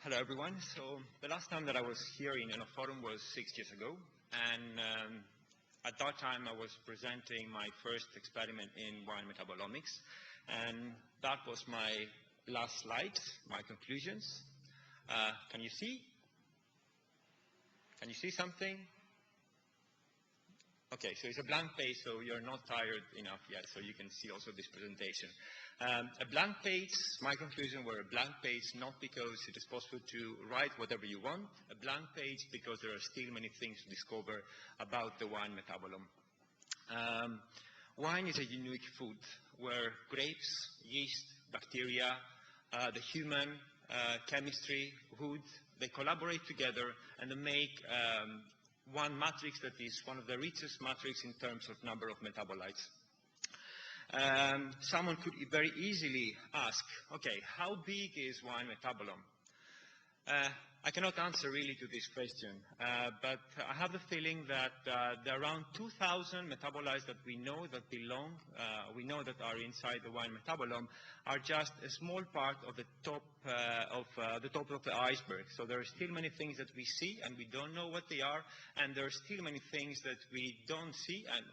Hello everyone. So the last time that I was here in a forum was 6 years ago, and at that time I was presenting my first experiment in wine metabolomics, and that was my last slide, my conclusions. Can you see? Can you see something? Okay, so it's a blank page, so you're not tired enough yet, so you can see also this presentation. A blank page, my conclusion were a blank page, not because it is possible to write whatever you want, a blank page because there are still many things to discover about the wine metabolome. Wine is a unique food where grapes, yeast, bacteria, the human chemistry, wood, they collaborate together and they make one matrix that is one of the richest matrix in terms of number of metabolites. Someone could very easily ask, okay, how big is wine metabolome? I cannot answer really to this question, but I have the feeling that there are around 2,000 metabolites that we know that belong, we know that are inside the wine metabolome, are just a small part of the top of the iceberg. So there are still many things that we see and we don't know what they are, and there are still many things that we don't see, and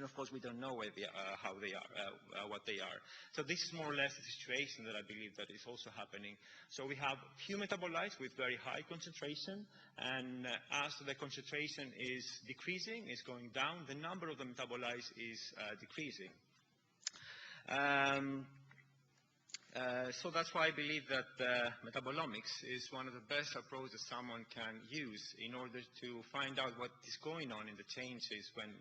of course we don't know where they are, how they are, what they are. So this is more or less the situation that I believe that is also happening. So we have few metabolites with very high concentration, and as the concentration is decreasing, is going down, the number of the metabolites is decreasing. So that's why I believe that metabolomics is one of the best approaches someone can use in order to find out what is going on in the changes when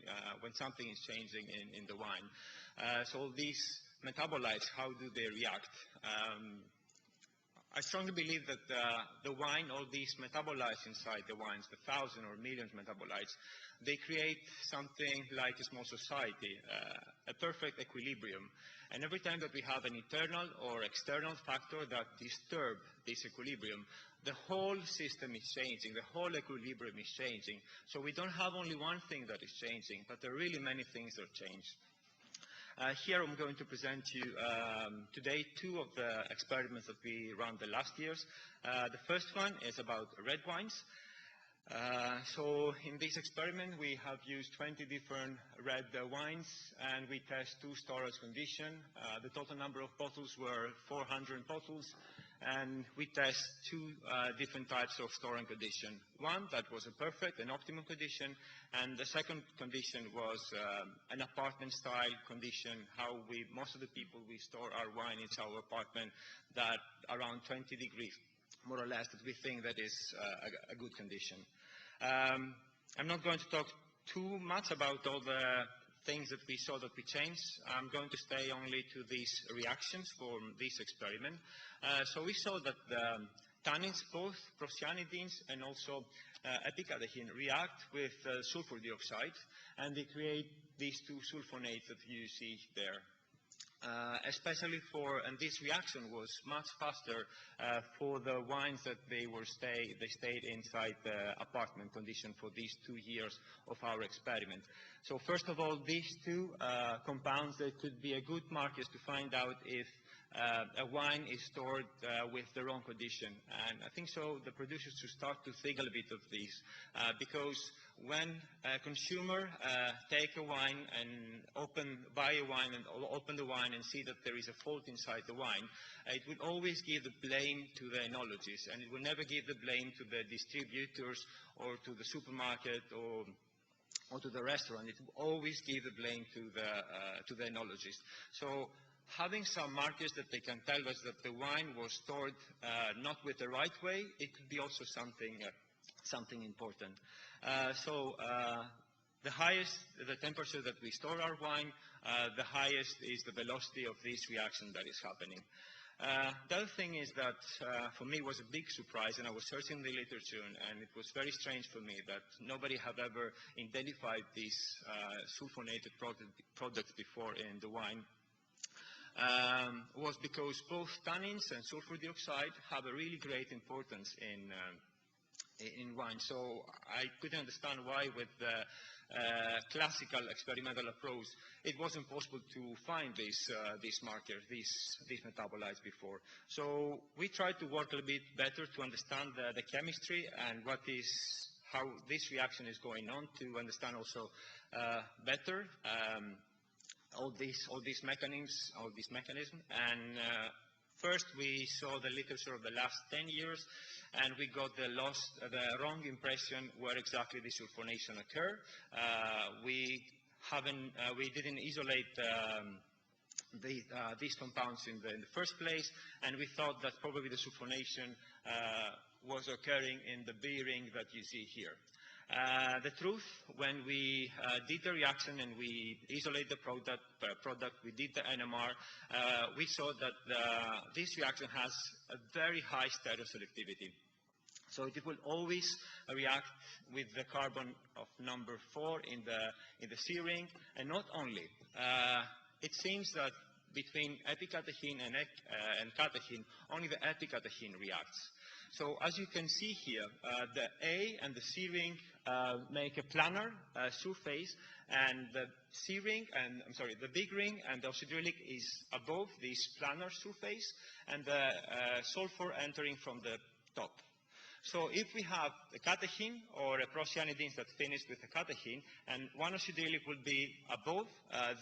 something is changing in the wine. So these metabolites, how do they react? I strongly believe that the wine, all these metabolites inside the wines, the thousands or millions of metabolites, they create something like a small society, a perfect equilibrium. And every time that we have an internal or external factor that disturb this equilibrium, the whole system is changing, the whole equilibrium is changing. So we don't have only one thing that is changing, but there are really many things that change. Here I'm going to present you today two of the experiments that we ran the last years. The first one is about red wines. So in this experiment we have used 20 different red wines, and we test two storage conditions. The total number of bottles were 400 bottles, and we test two different types of storing condition. One that was a perfect and optimum condition, and the second condition was an apartment style condition, how most of the people we store our wine in our apartment that around 20 degrees, more or less, that we think that is a good condition. I'm not going to talk too much about all the things that we saw that we changed. I'm going to stay only to these reactions from this experiment. So we saw that the tannins, both procyanidins and also epicatechin, react with sulfur dioxide, and they create these two sulfonates that you see there. Especially and this reaction was much faster for the wines that they stayed inside the apartment condition for these 2 years of our experiment. So first of all, these two compounds, they could be a good markers to find out if a wine is stored with the wrong condition. And I think so the producers should start to think a little bit of this, because when a consumer take a wine and buy a wine and open the wine and see that there is a fault inside the wine, it will always give the blame to the enologist, and it will never give the blame to the distributors or to the supermarket or to the restaurant. It will always give the blame to the enologist. So having some markers that they can tell us that the wine was stored not with the right way, it could be also something important. The highest the temperature that we store our wine, the highest is the velocity of this reaction that is happening. The other thing is that for me was a big surprise, and I was searching the literature, and it was very strange for me that nobody had ever identified this sulfonated product before in the wine. Was because both tannins and sulfur dioxide have a really great importance in wine. So I couldn't understand why with the classical experimental approach it wasn't possible to find these markers, these metabolites before. So we tried to work a little bit better to understand the chemistry and how this reaction is going on, to understand also better all these mechanisms. And first, we saw the literature of the last 10 years, and we got the wrong impression where exactly the sulfonation occur. We didn't isolate these compounds in the first place, and we thought that probably the sulfonation was occurring in the B ring that you see here. The truth, when we did the reaction and we isolate the product, we did the NMR, we saw that this reaction has a very high stereoselectivity. So it will always react with the carbon of number 4 in the C ring, and not only. It seems that between epicatechin and catechin, only the epicatechin reacts. So as you can see here, the A and the C ring make a planar surface, and the the big ring and the oxidrylic is above this planar surface, and the sulfur entering from the top. So if we have a catechin or a procyanidins that finish with a catechin, and one oxidrylic will be above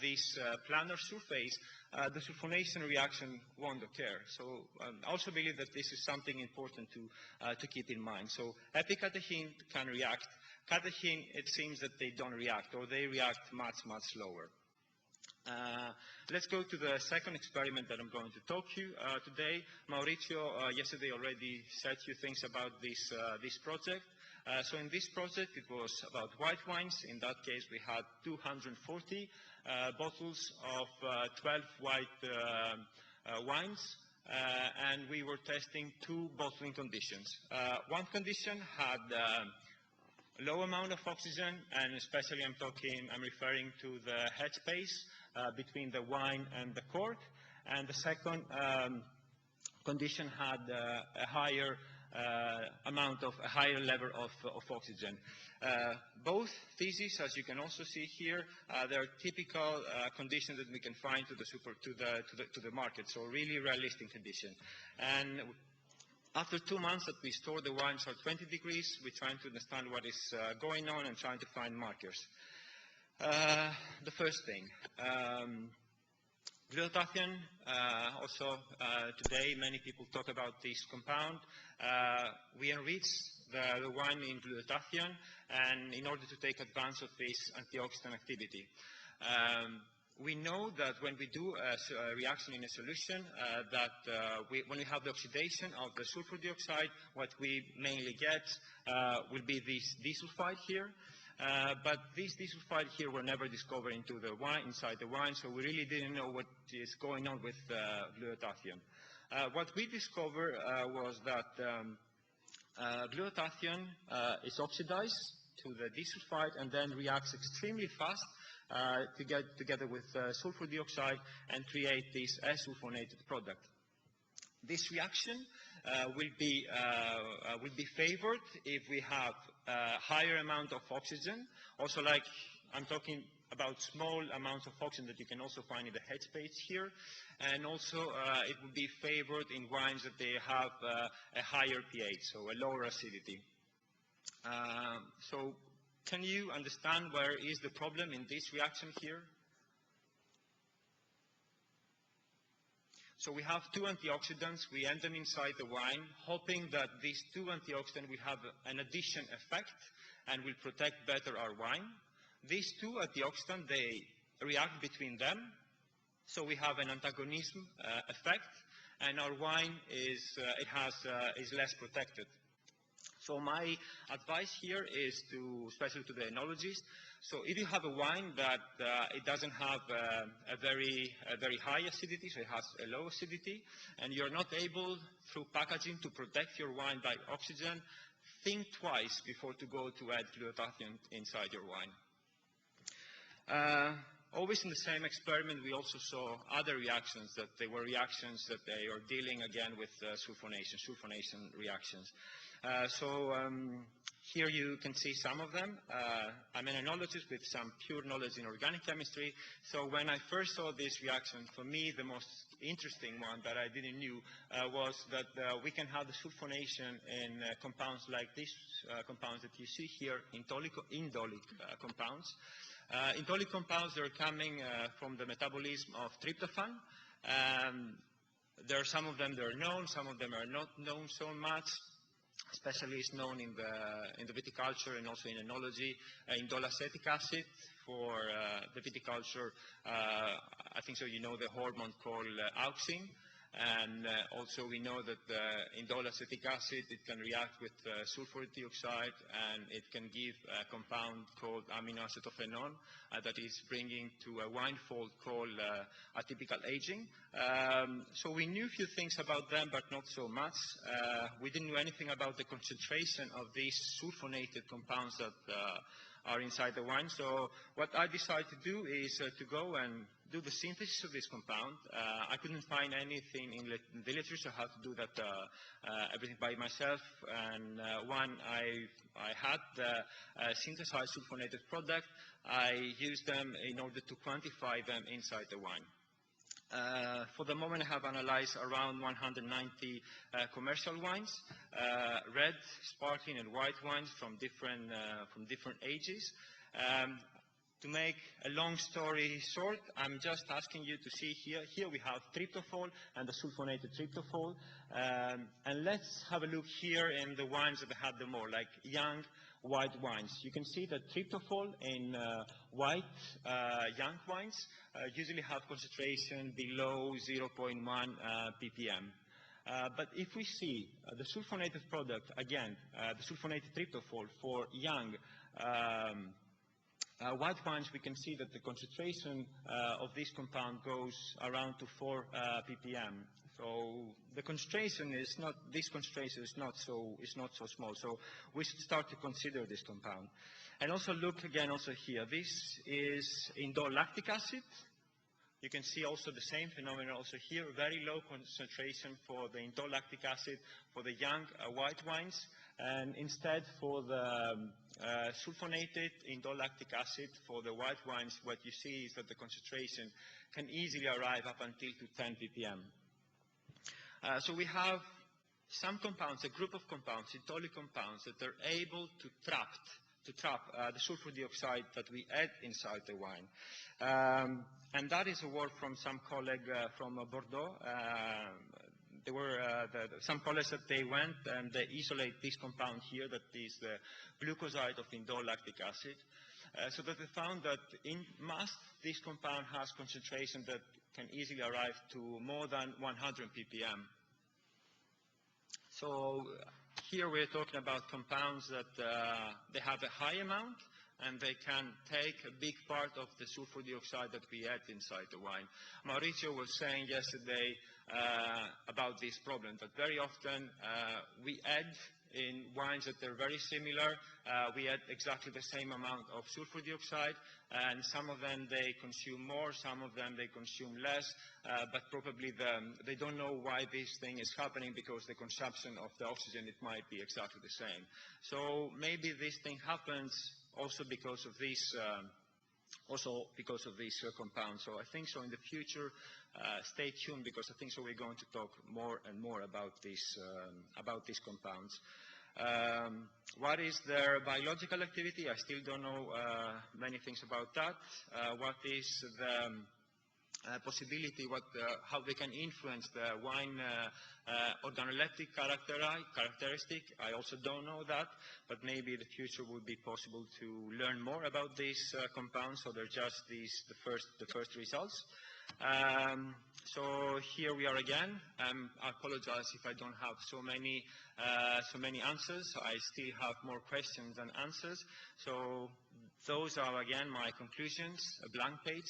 this planar surface, the sulfonation reaction won't occur. So I also believe that this is something important to keep in mind. So epicatechin can react. Catechin, it seems that they don't react, or they react much, much slower. Let's go to the second experiment that I'm going to talk to you today. Maurizio yesterday already said a few things about this project. So in this project, it was about white wines. In that case, we had 240 bottles of 12 white wines, and we were testing 2 bottling conditions. One condition had low amount of oxygen, and especially I'm referring to the headspace between the wine and the cork, and the second condition had a higher level of oxygen. Both theses, as you can also see here, they are typical conditions that we can find to the market, so really realistic condition. And after 2 months that we store the wines at 20 degrees, we're trying to understand what is going on and trying to find markers. The first thing, glutathione, also today many people talk about this compound. We enrich the wine in glutathione, and in order to take advantage of this antioxidant activity. We know that when we do a reaction in a solution, when we have the oxidation of the sulfur dioxide, what we mainly get will be this disulfide here. But this disulfide here were never discovered inside the wine, so we really didn't know what is going on with glutathione. What we discovered was that glutathione is oxidized to the disulfide and then reacts extremely fast together with sulfur dioxide and create this sulfonated product. This reaction will be favored if we have a higher amount of oxygen. Also, like I'm talking about small amounts of oxygen that you can also find in the headspace here, and also it will be favored in wines that they have a higher pH, so a lower acidity. So can you understand where is the problem in this reaction here? So we have 2 antioxidants. We end them inside the wine, hoping that these 2 antioxidants will have an addition effect and will protect better our wine. These 2 antioxidants, they react between them, so we have an antagonism effect, and our wine is less protected. So my advice here is especially to the enologists, so if you have a wine that it doesn't have a very high acidity, so it has a low acidity, and you're not able through packaging to protect your wine by oxygen, think twice before to go to add glutathione inside your wine. always in the same experiment, we also saw other reactions that they were reactions that they are dealing again with sulfonation reactions. Here you can see some of them. I'm an enologist with some pure knowledge in organic chemistry. So when I first saw this reaction, for me, the most interesting one that I didn't knew was that we can have the sulfonation in compounds like these compounds that you see here, indolic compounds. Indolic compounds, they're coming from the metabolism of tryptophan. There are some of them that are known, some of them are not known so much. Especially is known in the viticulture and also in enology, indole acetic acid for the viticulture. I think so. You know the hormone called auxin, and also we know that indole acetic acid, it can react with sulfur dioxide, and it can give a compound called aminoacetophenone that is bringing to a wine fault called atypical aging. So we knew a few things about them, but not so much. We didn't know anything about the concentration of these sulfonated compounds that are inside the wine. So what I decided to do is to go and do the synthesis of this compound. I couldn't find anything in the literature, so I had to do that everything by myself. And when I had the synthesized sulfonated product, I used them in order to quantify them inside the wine. For the moment, I have analyzed around 190 commercial wines, red, sparkling, and white wines from different ages. To make a long story short, I'm just asking you to see here. Here we have tryptophol and the sulfonated tryptophol. And let's have a look here in the wines that had them more, like young white wines. You can see that tryptophol in white young wines usually have concentration below 0.1 ppm. But if we see the sulfonated product, again, the sulfonated tryptophol for young white wines, we can see that the concentration of this compound goes around to 4 ppm. So the concentration is not, this concentration is not so small. So we should start to consider this compound. And also look again also here. This is indole lactic acid. You can see also the same phenomenon also here, very low concentration for the indole lactic acid for the young white wines. And instead for the sulfonated indole lactic acid for the white wines, what you see is that the concentration can easily arrive up until to 10 ppm. So we have some compounds, a group of compounds, indolic compounds, that are able to trap the sulfur dioxide that we add inside the wine. And that is a work from some colleague from Bordeaux. There were some colleagues that they went and they isolate this compound here, that is the glucoside of indole lactic acid, so that they found that in mass this compound has concentration that can easily arrive to more than 100 ppm. So here we're talking about compounds that they have a high amount, and they can take a big part of the sulfur dioxide that we add inside the wine. Maurizio was saying yesterday about this problem, that very often we add in wines that are very similar, we add exactly the same amount of sulfur dioxide, and some of them they consume more, some of them they consume less, but probably they don't know why this thing is happening, because the consumption of the oxygen, it might be exactly the same. So maybe this thing happens also because of this compound. So I think so in the future, stay tuned, because I think so we're going to talk more and more about these compounds. What is their biological activity? I still don't know many things about that. What is the possibility, how they can influence the wine organoleptic characteristic? I also don't know that, but maybe in the future would be possible to learn more about these compounds. So they're just the first results. So here we are again. I apologize if I don't have so many answers. I still have more questions than answers. So those are again my conclusions. A blank page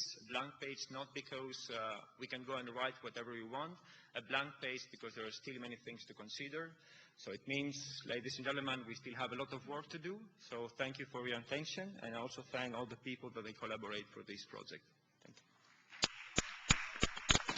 not because we can go and write whatever we want. A blank page because there are still many things to consider. So it means, ladies and gentlemen, we still have a lot of work to do. So thank you for your attention, and I also thank all the people that they collaborate for this project.